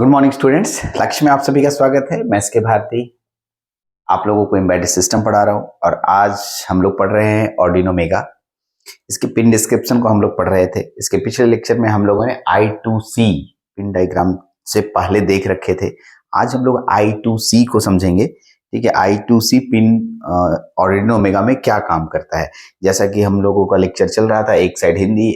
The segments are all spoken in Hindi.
Good morning students. लक्ष्य में आप सभी का स्वागत है। मैं एस के भारती आप लोगों को एम्बेडेड सिस्टम पढ़ा रहा हूँ और आज हम लोग पढ़ रहे हैं आर्डिनो मेगा। इसके पिन डिस्क्रिप्शन को हम लोग पढ़ रहे थे। इसके पिछले लेक्चर में हम लोगों ने I2C पिन डायग्राम से पहले देख रखे थे। आज हम लोग I2C को समझेंगे। ठीक है, I2C पिन आर्डिनो मेगा में क्या काम करता है। जैसा कि हम लोगों का लेक्चर चल रहा था, एक साइड हिंदी,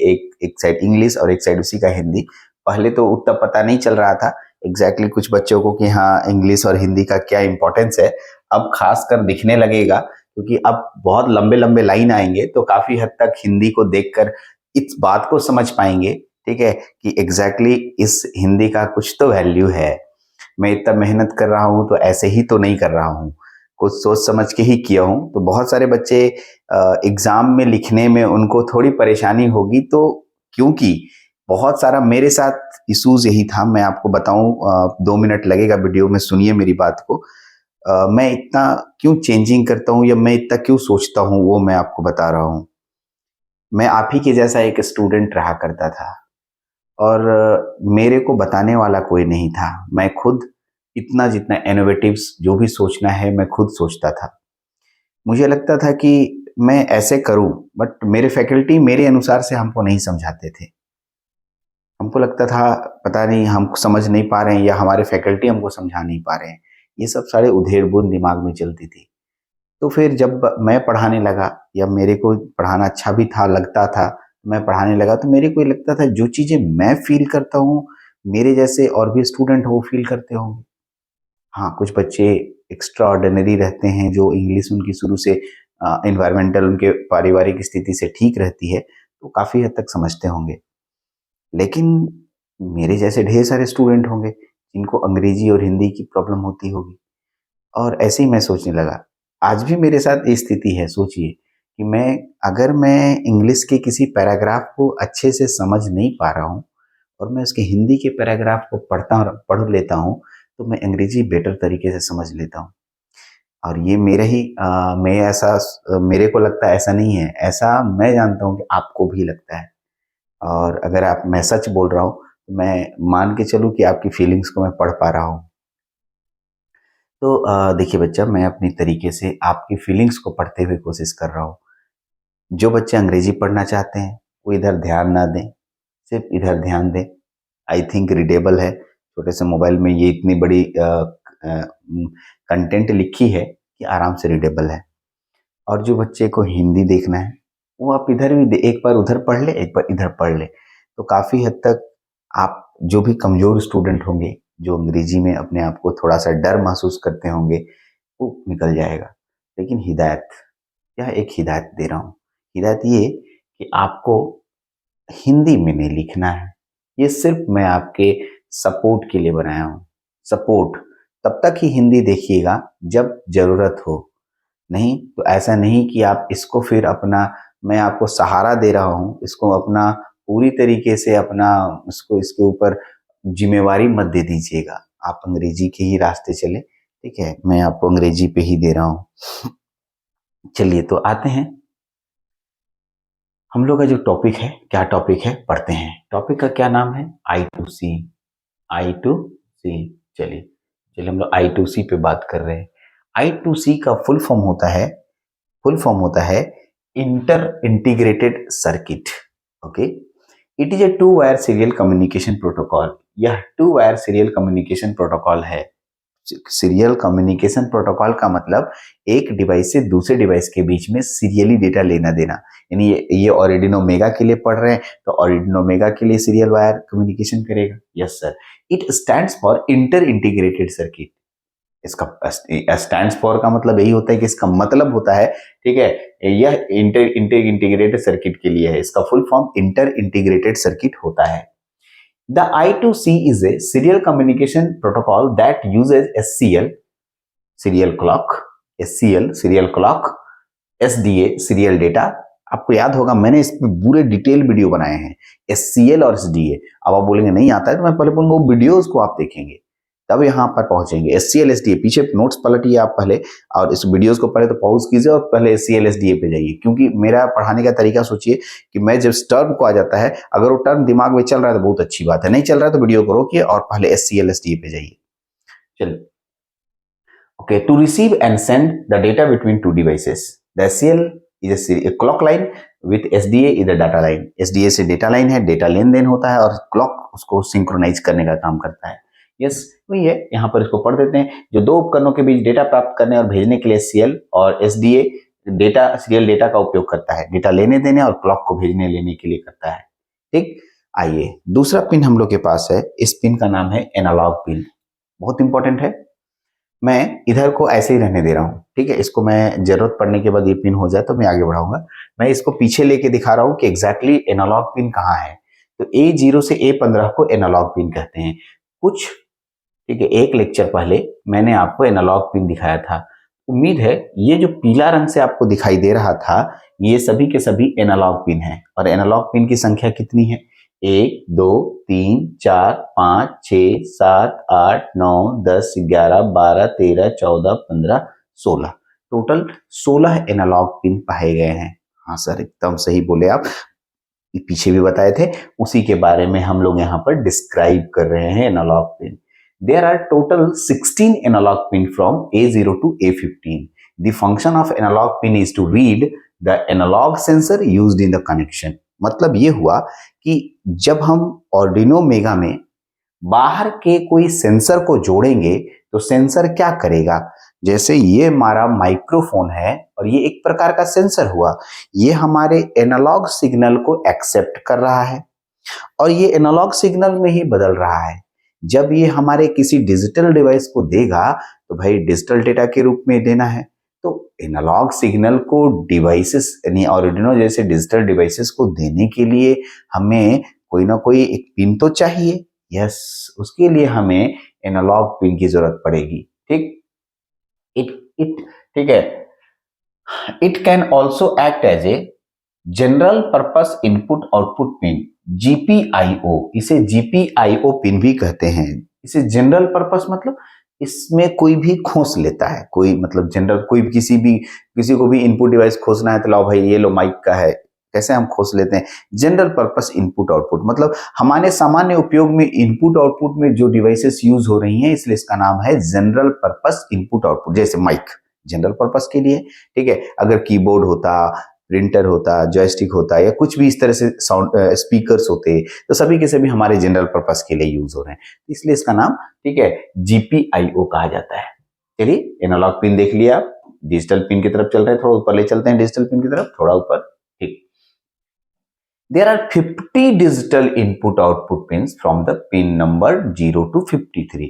एक साइड इंग्लिश और एक साइड उसी का हिंदी। पहले तो उतना पता नहीं चल रहा था एग्जैक्टली कुछ बच्चों को कि हाँ इंग्लिश और हिंदी का क्या इंपॉर्टेंस है। अब खासकर दिखने लगेगा क्योंकि अब बहुत लंबे लंबे लाइन आएंगे तो काफी हद तक हिंदी को देखकर इस बात को समझ पाएंगे, ठीक है, कि एग्जैक्टली इस हिंदी का कुछ तो वैल्यू है। मैं इतना मेहनत कर रहा हूँ तो ऐसे ही तो नहीं कर रहा हूँ, कुछ सोच समझ के ही किया हूँ। तो बहुत सारे बच्चे एग्जाम में लिखने में उनको थोड़ी परेशानी होगी, तो क्योंकि बहुत सारा मेरे साथ इश्यूज यही था। मैं आपको बताऊं, 2 मिनट लगेगा वीडियो में, सुनिए मेरी बात को। मैं इतना क्यों चेंजिंग करता हूँ या मैं इतना क्यों सोचता हूँ वो मैं आपको बता रहा हूँ। मैं आप ही के जैसा एक स्टूडेंट रहा करता था और मेरे को बताने वाला कोई नहीं था। मैं खुद इतना जितना इनोवेटिव्स जो भी सोचना है मैं खुद सोचता था। मुझे लगता था कि मैं ऐसे करूं, बट मेरे फैकल्टी मेरे अनुसार से हमको नहीं समझाते थे। हमको लगता था पता नहीं हम समझ नहीं पा रहे हैं या हमारे फैकल्टी हमको समझा नहीं पा रहे हैं। ये सब सारे उधेड़-बुन दिमाग में चलती थी। तो फिर जब मैं पढ़ाने लगा या मेरे को पढ़ाना अच्छा भी था लगता था, मैं पढ़ाने लगा तो मेरे को ये लगता था जो चीज़ें मैं फ़ील करता हूँ, मेरे जैसे और भी स्टूडेंट वो फ़ील करते होंगे। हाँ, कुछ बच्चे एक्स्ट्रा ऑर्डिनरी रहते हैं जो इंग्लिश उनकी शुरू से एनवायरमेंटल उनके पारिवारिक स्थिति से ठीक रहती है, तो काफ़ी हद तक समझते होंगे। लेकिन मेरे जैसे ढेर सारे स्टूडेंट होंगे जिनको अंग्रेजी और हिंदी की प्रॉब्लम होती होगी। और ऐसे ही मैं सोचने लगा। आज भी मेरे साथ ये स्थिति है। सोचिए कि अगर मैं इंग्लिश के किसी पैराग्राफ को अच्छे से समझ नहीं पा रहा हूँ और मैं उसके हिंदी के पैराग्राफ को पढ़ लेता हूँ तो मैं अंग्रेजी बेटर तरीके से समझ लेता हूँ। और ये मेरे को लगता है ऐसा नहीं है, ऐसा मैं जानता हूँ कि आपको भी लगता है। और अगर मैं सच बोल रहा हूँ तो मैं मान के चलूँ कि आपकी फीलिंग्स को मैं पढ़ पा रहा हूँ। तो देखिए बच्चा, मैं अपनी तरीके से आपकी फीलिंग्स को पढ़ते हुए कोशिश कर रहा हूँ। जो बच्चे अंग्रेजी पढ़ना चाहते हैं वो इधर ध्यान ना दें, सिर्फ इधर ध्यान दें। आई थिंक रीडेबल है, छोटे से मोबाइल में ये इतनी बड़ी कंटेंट लिखी है कि आराम से रीडेबल है। और जो बच्चे को हिंदी देखना है वो आप इधर भी एक बार उधर पढ़ ले, एक बार इधर पढ़ ले, तो काफ़ी हद तक आप जो भी कमज़ोर स्टूडेंट होंगे, जो अंग्रेजी में अपने आप को थोड़ा सा डर महसूस करते होंगे, वो निकल जाएगा। लेकिन यह एक हिदायत दे रहा हूँ। हिदायत ये कि आपको हिंदी में नहीं लिखना है। ये सिर्फ मैं आपके सपोर्ट के लिए बनाया हूँ। सपोर्ट तब तक ही हिंदी देखिएगा जब ज़रूरत हो। नहीं तो ऐसा नहीं कि आप इसको फिर अपना, मैं आपको सहारा दे रहा हूँ, इसको अपना पूरी तरीके से अपना इसको इसके ऊपर जिम्मेवारी मत दे दीजिएगा। आप अंग्रेजी के ही रास्ते चले, ठीक है, मैं आपको अंग्रेजी पे ही दे रहा हूँ। चलिए तो आते हैं, हम लोग का जो टॉपिक है, क्या टॉपिक है पढ़ते हैं। टॉपिक का क्या नाम है? I2C। I2C, चलिए चलिए हम लोग I2C पे बात कर रहे हैं। I2C का फुल फॉर्म होता है inter integrated circuit. Okay, it is a two wire serial communication protocol. यह two wire serial communication protocol है। सीरियल कम्युनिकेशन प्रोटोकॉल का मतलब एक डिवाइस से दूसरे डिवाइस के बीच में सीरियली डेटा लेना देना। यानी ये ऑर्डिनो मेगा के लिए पढ़ रहे हैं तो ऑर्डिनो मेगा के लिए सीरियल वायर कम्युनिकेशन करेगा। Yes sir, it stands for inter integrated circuit. इसका स्टैंड्स फॉर का मतलब यही होता है कि इसका मतलब होता है, ठीक है, यह इंटर इंटीग्रेटेड सर्किट के लिए है। इसका full form inter integrated circuit होता है। The I2C is a serial communication protocol that uses SCL, serial clock, SCL, serial clock, SDA, serial data। आपको याद होगा मैंने इस पे पूरे डिटेल वीडियो बनाए हैं, SCL और SDA। अब आप बोलेंगे नहीं आता है तो मैं पहले बोलूंगा वो वीडियोस को आप देखेंगे। तब यहाँ पर पहुंचेंगे। SCL SDA, पीछे नोट्स पलटिए आप पहले और इस वीडियोस को पहले तो पॉज कीजिए और पहले SCL SDA पे जाइए, क्योंकि मेरा पढ़ाने का तरीका सोचिए कि मैं जब टर्म को आ जाता है, अगर वो टर्म दिमाग में चल रहा है तो बहुत अच्छी बात है, नहीं चल रहा है तो वीडियो को रोकिए और पहले SCL SDA पे जाइए। चलिए, okay, to receive and send the data between two devices, the SCL is a clock line with SDA is the data line। SDA से डेटा लाइन है, डेटा लेन देन होता है और क्लॉक उसको सिंक्रोनाइज करने का काम करता है। यस, वही है, यहाँ पर इसको पढ़ देते हैं। जो दो उपकरणों के बीच डेटा प्राप्त करने और भेजने के लिए SCL और SDA डेटा सीरियल डेटा का उपयोग करता है, डेटा लेने देने और क्लॉक को भेजने लेने के लिए करता है। ठीक, आइए दूसरा पिन हम लोग के पास है, इस पिन का नाम है एनालॉग पिन, बहुत इंपॉर्टेंट है। मैं इधर को ऐसे ही रहने दे रहा हूं, ठीक है, इसको मैं जरूरत पड़ने के बाद ये पिन हो जाए तो मैं आगे बढ़ाऊंगा। मैं इसको पीछे लेके दिखा रहा हूं कि एग्जैक्टली एनालॉग पिन कहाँ है। तो A0 से A15 को एनालॉग पिन कहते हैं। कुछ, ठीक है, एक लेक्चर पहले मैंने आपको एनालॉग पिन दिखाया था। उम्मीद है ये जो पीला रंग से आपको दिखाई दे रहा था, ये सभी के सभी एनालॉग पिन है। और एनालॉग पिन की संख्या कितनी है? 1 2 3 4 5 6 7 8 9 10 11 12 13 14 15 16, टोटल 16 एनालॉग पिन पाए गए हैं। हाँ सर, एकदम सही बोले आप, पीछे भी बताए थे, उसी के बारे में हम लोग यहाँ पर डिस्क्राइब कर रहे हैं analog pin. There are total 16 analog pin from A0 to A15. The function of analog pin is to read the analog sensor used in the connection। मतलब ये हुआ कि जब हम Arduino Mega में बाहर के कोई सेंसर को जोड़ेंगे तो सेंसर क्या करेगा? जैसे ये हमारा माइक्रोफोन है और ये एक प्रकार का सेंसर हुआ, ये हमारे एनालॉग सिग्नल को एक्सेप्ट कर रहा है और ये एनालॉग सिग्नल में ही बदल रहा है। जब ये हमारे किसी डिजिटल डिवाइस को देगा तो भाई डिजिटल डेटा के रूप में देना है, तो एनालॉग सिग्नल को डिवाइसेस यानी आर्डिनो जैसे डिजिटल डिवाइसेस को देने के लिए हमें कोई ना कोई एक पिन तो चाहिए। यस, उसके लिए हमें एनालॉग पिन की जरूरत पड़ेगी। ठीक, ठीक है, it can also act as a general purpose input output pin, GPIO, इसे GPIO पिन भी कहते हैं। इसे जनरल पर्पस मतलब इसमें कोई भी खोस लेता है, कोई मतलब जनरल, कोई किसी को भी इनपुट डिवाइस खोसना है तो लाओ भाई ये लो माइक का है, कैसे हम खोस लेते हैं। जनरल पर्पस इनपुट आउटपुट मतलब हमारे सामान्य उपयोग में इनपुट आउटपुट में जो डिवाइसेस यूज हो रही हैं, इसलिए इसका नाम है जनरल पर्पस इनपुट आउटपुट। जैसे माइक जनरल पर्पस के लिए, ठीक है, अगर कीबोर्ड होता, प्रिंटर होता, जॉयस्टिक होता या कुछ भी इस तरह से साउंड स्पीकर्स होते, तो सभी के सभी हमारे जनरल पर्पस के लिए यूज हो रहे हैं, इसलिए इसका नाम, ठीक है, GPIO कहा जाता है। चलिए, एनालॉग पिन देख लिया, डिजिटल पिन की तरफ चल रहे हैं, थोड़ा ऊपर ले चलते हैं, डिजिटल पिन की तरफ थोड़ा ऊपर। ठीक, there are 50 digital input output pins from the pin number 0 to 53।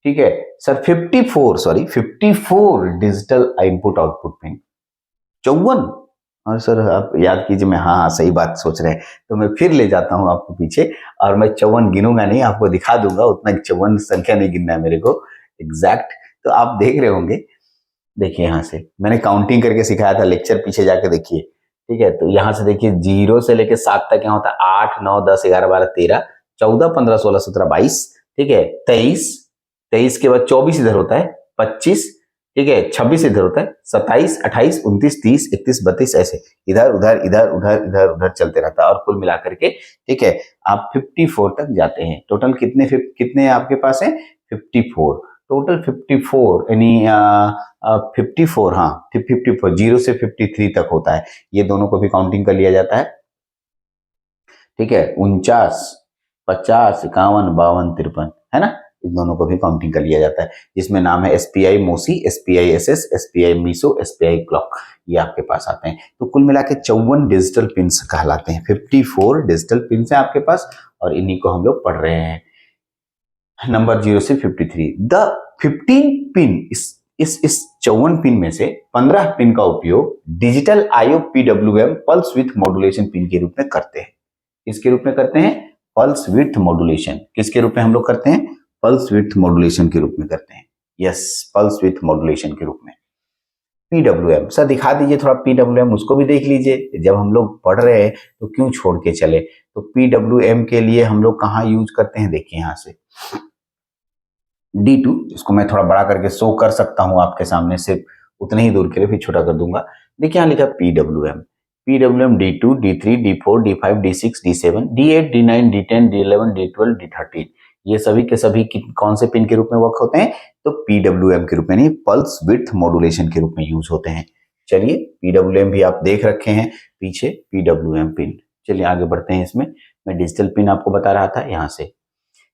ठीक है sir, 54 digital input output pin, 54। और सर आप याद कीजिए, मैं हाँ सही बात सोच रहे हैं, तो मैं फिर ले जाता हूँ आपको पीछे और मैं 54 गिनूंगा नहीं, आपको दिखा दूंगा, उतना 54 संख्या नहीं गिनना है मेरे को एग्जैक्ट। तो आप देख रहे होंगे, देखिए यहाँ से मैंने काउंटिंग करके सिखाया था, लेक्चर पीछे जाके देखिए, ठीक है। तो यहाँ से देखिए 0 से लेके 7 तक यहाँ होता है 8 9 10 11 12 13 14 15 16 17 22, ठीक है, 23 के बाद 24 इधर होता है, 25, ठीक है, 26 इधर होता है, 27 28 29 30 31 32, ऐसे इधर उधर इधर उधर इधर उधर चलते रहता है और कुल मिलाकर के, ठीक है, आप 54 तक जाते हैं। टोटल कितने आपके पास है? 54, टोटल 54 यानी 54, हाँ 54, 0 से 53 तक होता है, ये दोनों को भी काउंटिंग कर लिया जाता है, ठीक है। 49 50 51 52 53, है ना, इन दोनों को भी काउंटिंग कर लिया जाता है, जिसमें नाम है SPI मोसी, SPI SS, SPI MISO, SPI clock, ये आपके पास आते हैं। तो कुल मिला के 54 डिजिटल पिन्स कहलाते हैं, 54 डिजिटल पिन्स हैं आपके पास और इन्हीं को हम लोग पढ़ रहे हैं, नंबर 0 से 53। द 15 पिन, इस 54 पिन में से 15 पिन का उपयोग digital IO PWM pulse with modulation pin के रूप में करते हैं। किसके रूप में करते हैं? Pulse with modulation. किसके रूप में हम लोग करते हैं? पल्स विथ मॉड्यूलेशन के रूप में करते हैं। यस, पल्स विथ मॉड्यूलेशन के रूप में। PWM सर दिखा दीजिए थोड़ा, PWM उसको भी देख लीजिए, जब हम लोग पढ़ रहे हैं तो क्यों छोड़ के चले। तो PWM के लिए हम लोग कहाँ यूज करते हैं, देखिए यहाँ से D2, इसको मैं थोड़ा बड़ा करके शो कर सकता हूं आपके सामने, सिर्फ उतने ही दूर के लिए, फिर छोटा कर दूंगा। देखिए यहाँ लिखा PWM, PWM D2, D3, D4, D5, D6, D7, D8, D9, D10, D11, D12, D13, ये सभी के सभी कौन से पिन के रूप में वर्क होते हैं? तो PWM के रूप में, नहीं पल्स विड्थ मॉड्यूलेशन के रूप में यूज होते हैं। चलिए PWM भी आप देख रखे हैं पीछे, PWM पिन। चलिए आगे बढ़ते हैं। इसमें मैं डिजिटल पिन आपको बता रहा था, यहाँ से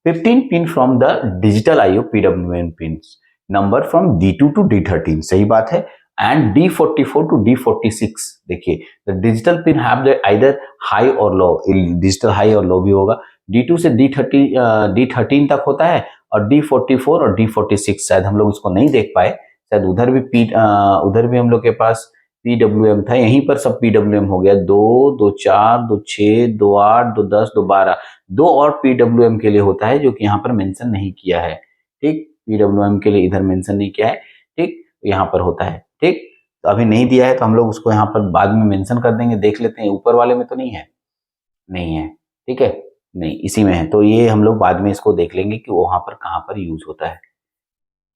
15 pin from the digital IO PWM pins, number from D2 to D13, सही बात है, एंड D44 to D46। देखिए the digital pin have the either high और लो, डिजिटल हाई और लो भी होगा। D2 से D13 तक होता है, और D44 और D46 शायद हम लोग इसको नहीं देख पाए, शायद उधर भी हम लोग के पास PWM था, यहीं पर सब PWM हो गया। 2, 2, 4, 2, 6, 2, 8, 2, 10, 2, 12, 2 और PWM के लिए होता है, जो कि यहाँ पर मेंशन नहीं किया है। ठीक, PWM के लिए इधर मेंशन नहीं किया है, ठीक, यहाँ पर होता है। ठीक, तो अभी नहीं दिया है तो हम लोग उसको यहाँ पर बाद में मेंशन कर देंगे। देख लेते हैं, ऊपर वाले में तो नहीं है, नहीं है, ठीक है, नहीं इसी में है, तो ये हम लोग बाद में इसको देख लेंगे कि वहां पर कहाँ पर यूज होता है।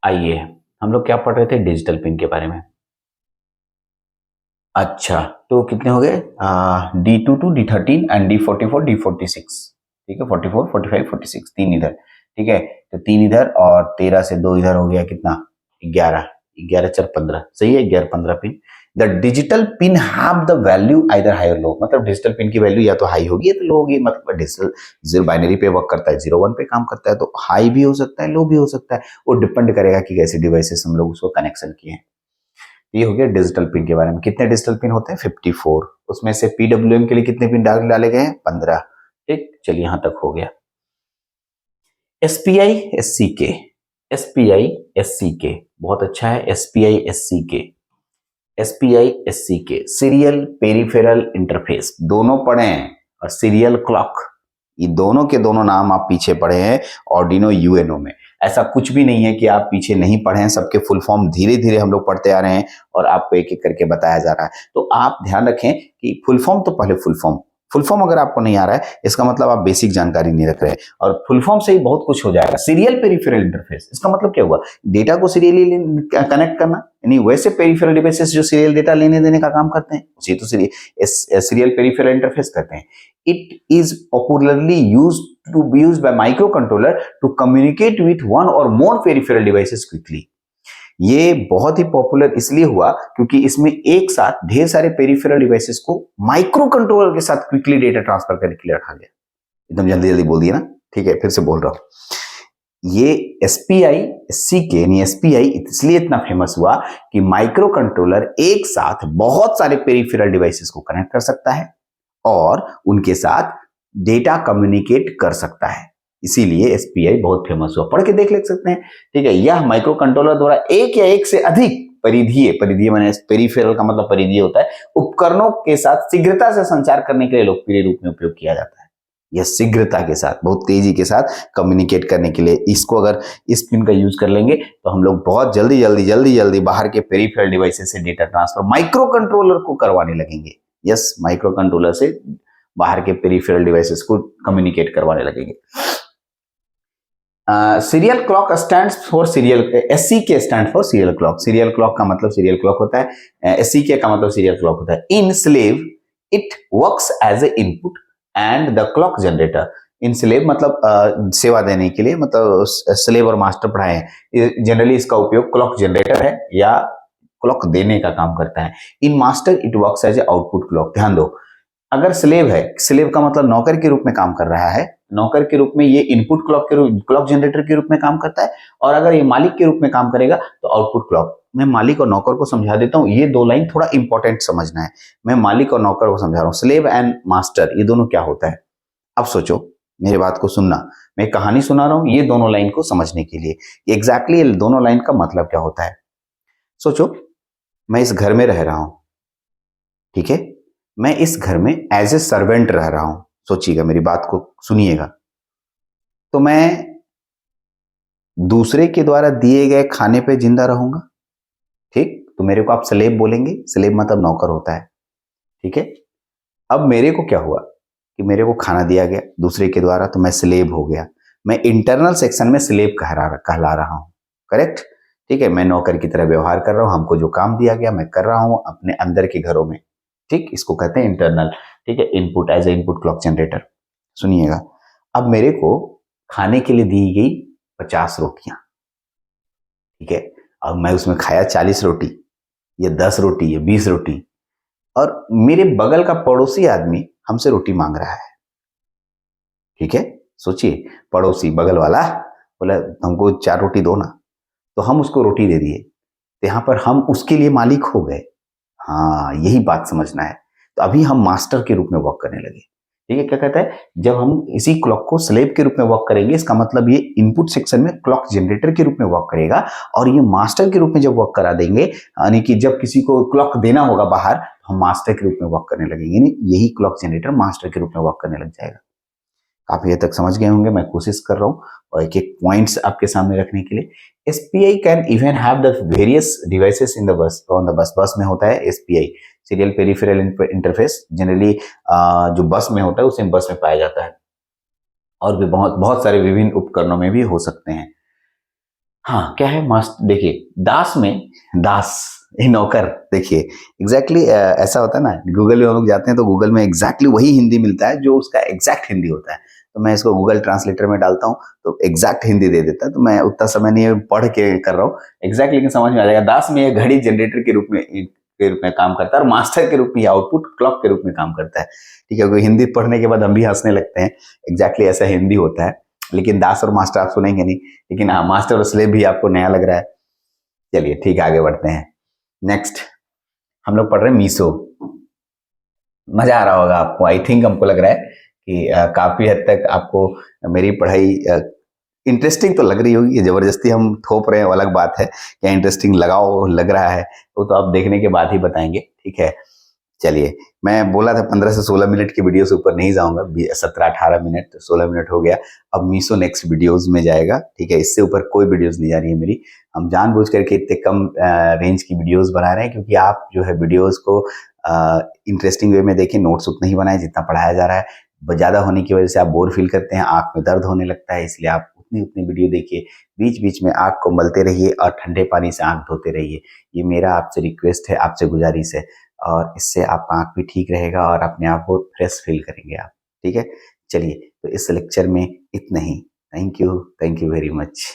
आइए, हम लोग क्या पढ़ रहे थे? डिजिटल पिन के बारे में। अच्छा, तो कितने हो गए? D2 to D13 and D44 D46, ठीक है, 44 45 46, 3 इधर, ठीक है, तो 3 इधर और 13 से 2 इधर हो गया कितना? 11, 11 4 15, सही है, 11 15 pin. The digital pin have the value either high और लो, मतलब डिजिटल पिन की वैल्यू या तो हाई होगी या तो लो होगी, मतलब डिजिटल जीरो बाइनरी पे वर्क करता है, 0 1 पे काम करता है, तो हाई भी हो सकता है, लो भी हो सकता है, वो डिपेंड करेगा कि कैसे डिवाइसेस हम लोग उसको कनेक्शन किए हैं। ये हो गया डिजिटल पिन के बारे में। कितने डिजिटल पिन होते हैं? 54। उसमें से PWM के लिए कितने पिन डाले गए हैं? 15। ठीक, चलिए यहां तक हो गया। SPI SCK, SPI SCK बहुत अच्छा है। SPI SCK, SPI SCK serial peripheral interface, दोनों पढ़े हैं, और सीरियल क्लॉक, ये दोनों के दोनों नाम आप पीछे पढ़े हैं ऑर्डिनो UNO में। ऐसा कुछ भी नहीं है कि आप पीछे नहीं पढ़े हैं, सबके फुल फॉर्म धीरे धीरे हम लोग पढ़ते आ रहे हैं और आपको एक एक करके बताया जा रहा है। तो आप ध्यान रखें कि फुल फॉर्म तो पहले फुल फॉर्म अगर आपको नहीं आ रहा है, इसका मतलब आप बेसिक जानकारी नहीं रख रहे हैं, और फुल फॉर्म से ही बहुत कुछ हो जाएगा। सीरियल पेरिफेरल इंटरफेस, इसका मतलब क्या हुआ? डेटा को सीरियली कनेक्ट करना, यानी वैसे पेरिफेरल डिवाइसेस जो सीरियल डेटा लेने देने का काम करते हैं, उसे तो सीरियल पेरिफेरल इंटरफेस कहते हैं। It is popularly used by microcontroller to communicate with one or more peripheral devices quickly. ये बहुत ही पॉपुलर इसलिए हुआ क्योंकि इसमें एक साथ ढेर सारे पेरिफेरल डिवाइसेस को माइक्रो कंट्रोलर के साथ क्विकली डेटा ट्रांसफर करने के लिए रखा गया। एकदम जल्दी जल्दी बोल दिया ना, ठीक है, फिर से बोल रहा हूं। ये SPI SCK यानी SPI इसलिए इतना फेमस हुआ कि माइक्रो कंट्रोलर एक साथ बहुत सारे पेरिफेरल डिवाइसेस को कनेक्ट कर सकता है और उनके साथ डेटा कम्युनिकेट कर सकता है, इसीलिए SPI बहुत फेमस हुआ। पढ़ के देख सकते हैं, ठीक है। यह माइक्रो कंट्रोलर द्वारा एक या एक से अधिक परिधीय माने पेरिफेरल का मतलब परिधीय होता है, उपकरणों के साथ शीघ्रता से संचार करने के लिए लोकप्रिय रूप में उपयोग किया जाता है। यह शीघ्रता के साथ, बहुत तेजी के साथ कम्युनिकेट करने के लिए, इसको अगर इस पिन का यूज कर लेंगे तो हम लोग बहुत जल्दी बाहर के पेरिफेरल डिवाइसेस से डेटा ट्रांसफर माइक्रो कंट्रोलर को करवाने लगेंगे। यस, माइक्रो कंट्रोलर से बाहर के पेरिफेरल डिवाइसेस को कम्युनिकेट करवाने लगेंगे। Serial clock stands for serial, SCK stand for serial clock. Serial clock का मतलब सीरियल क्लॉक होता है, SCK का मतलब सीरियल क्लॉक होता है। In slave it works as a input and the clock generator. In slave मतलब सेवा देने के लिए, मतलब स्लेव और मास्टर पढ़ाए हैं, जनरली इसका उपयोग क्लॉक जनरेटर है या क्लॉक देने का काम करता है। In master it works as a output clock. ध्यान दो, अगर स्लेव है, स्लेव का मतलब नौकर के रूप में काम कर रहा है, नौकर के रूप में ये इनपुट क्लॉक जनरेटर के रूप में काम करता है, और अगर ये मालिक के रूप में काम करेगा तो आउटपुट क्लॉक। मैं मालिक और नौकर को समझा देता हूं, ये दो लाइन थोड़ा इंपॉर्टेंट समझना है। मैं मालिक और नौकर को समझा रहा हूं, स्लेव एंड मास्टर, ये दोनों क्या होता है। अब सोचो, मेरी बात को सुनना, मैं कहानी सुना रहा हूं ये दोनों लाइन को समझने के लिए, एग्जैक्टली ये दोनों लाइन का मतलब क्या होता है। सोचो, मैं इस घर में रह रहा हूं, ठीक है, मैं इस घर में एज ए सर्वेंट रह रहा हूं। सोचिएगा, मेरी बात को सुनिएगा। तो मैं दूसरे के द्वारा दिए गए खाने पे जिंदा रहूंगा, ठीक, तो मेरे को आप स्लेव बोलेंगे, स्लेव मतलब नौकर होता है, ठीक है। अब मेरे को क्या हुआ कि मेरे को खाना दिया गया दूसरे के द्वारा, तो मैं स्लेव हो गया। मैं इंटरनल सेक्शन में स्लेव कहला रहा हूँ। करेक्ट? ठीक है, मैं नौकर की तरह व्यवहार कर रहा हूँ, हमको जो काम दिया गया मैं कर रहा हूँ अपने अंदर के घरों में। ठीक, इसको कहते हैं इंटरनल। ठीक है, input as a input clock generator. सुनिएगा, अब मेरे को खाने के लिए दी गई 50 रोटियां। ठीक है, अब मैं उसमें खाया 40 रोटी या 10 रोटी या 20 रोटी, और मेरे बगल का पड़ोसी आदमी हमसे रोटी मांग रहा है। ठीक है, सोचिए, पड़ोसी बगल वाला बोला हमको 4 रोटी दो ना, तो हम उसको रोटी दे दिए, तो यहाँ पर हम उसके लिए मालिक हो गए। हाँ, यही बात समझना है। तो अभी हम मास्टर के रूप में वर्क करने लगे। ठीक है, क्या कहता है, जब हम इसी क्लॉक को स्लेव के रूप में वर्क करेंगे, इसका मतलब ये इनपुट सेक्शन में क्लॉक जनरेटर के रूप में वर्क करेगा, और ये मास्टर के रूप में जब वर्क करा देंगे, यानी कि जब किसी को क्लॉक देना होगा बाहर, हम मास्टर के रूप में वर्क करने लगेंगे। नहीं, यही क्लॉक जनरेटर मास्टर के रूप में वर्क करने लग जाएगा। काफी हद तक समझ गए होंगे, मैं कोशिश कर रहा हूँ और एक एक पॉइंट्स आपके सामने रखने के लिए। SPI can even have the various devices in the bus, on the bus. बस में होता है SPI, serial peripheral interface, generally जो बस में होता है उसे बस में पाया जाता है, और भी बहुत बहुत सारे विभिन्न उपकरणों में भी हो सकते हैं। हाँ, क्या है मास्टर, देखिए दास में, दास ये नौकर, देखिए एग्जैक्टली ऐसा होता है ना, गूगल में हम लोग जाते हैं तो गूगल में एग्जैक्टली वही हिंदी मिलता है जो उसका एग्जैक्ट हिंदी होता है। तो मैं इसको गूगल ट्रांसलेटर में डालता हूँ तो एग्जैक्ट हिंदी दे देता है, तो मैं उतना समय नहीं पढ़ के कर रहा हूँ एग्जैक्ट, लेकिन समझ में आ जाएगा। दास में ये घड़ी जनरेटर के रूप में काम करता है, और मास्टर के रूप में आउटपुट क्लॉक के रूप में काम करता है। ठीक है, हिंदी पढ़ने के बाद हम भी हंसने लगते हैं, एग्जैक्टली ऐसा हिंदी होता है, लेकिन दास और मास्टर आप सुनेंगे नहीं, लेकिन हाँ, मास्टर और स्लेव भी आपको नया लग रहा है। चलिए ठीक है, आगे बढ़ते हैं। नेक्स्ट हम लोग पढ़ रहे हैं मीसो। मजा आ रहा होगा आपको, आई थिंक, हमको लग रहा है कि काफी हद तक आपको मेरी पढ़ाई इंटरेस्टिंग तो लग रही होगी। जबरदस्ती हम थोप रहे हैं, अलग बात है, क्या इंटरेस्टिंग लगाओ लग रहा है वो तो आप देखने के बाद ही बताएंगे। ठीक है, चलिए, मैं बोला था 15 से 16 मिनट की वीडियो से ऊपर नहीं जाऊंगा, 17-18 मिनट, 16 मिनट हो गया। अब मीसो नेक्स्ट वीडियोस में जाएगा। ठीक है, इससे ऊपर कोई वीडियोस नहीं जा रही है मेरी। हम जानबूझ करके इतने कम रेंज की वीडियोस बना रहे हैं, क्योंकि आप जो है वीडियोस को इंटरेस्टिंग वे में देखें, नोट्स उतना ही बनाए जितना पढ़ाया जा रहा है। ज़्यादा होने की वजह से आप बोर फील करते हैं, आंख में दर्द होने लगता है, इसलिए आप उतनी उतनी वीडियो देखिए। बीच बीच में आंख को मलते रहिए और ठंडे पानी से आंख धोते रहिए। ये मेरा आपसे रिक्वेस्ट है, आपसे गुजारिश है, और इससे आपका आंख भी ठीक रहेगा और अपने आप को फ्रेश फील करेंगे आप। ठीक है, चलिए, तो इस लेक्चर में इतना ही। Thank you very much.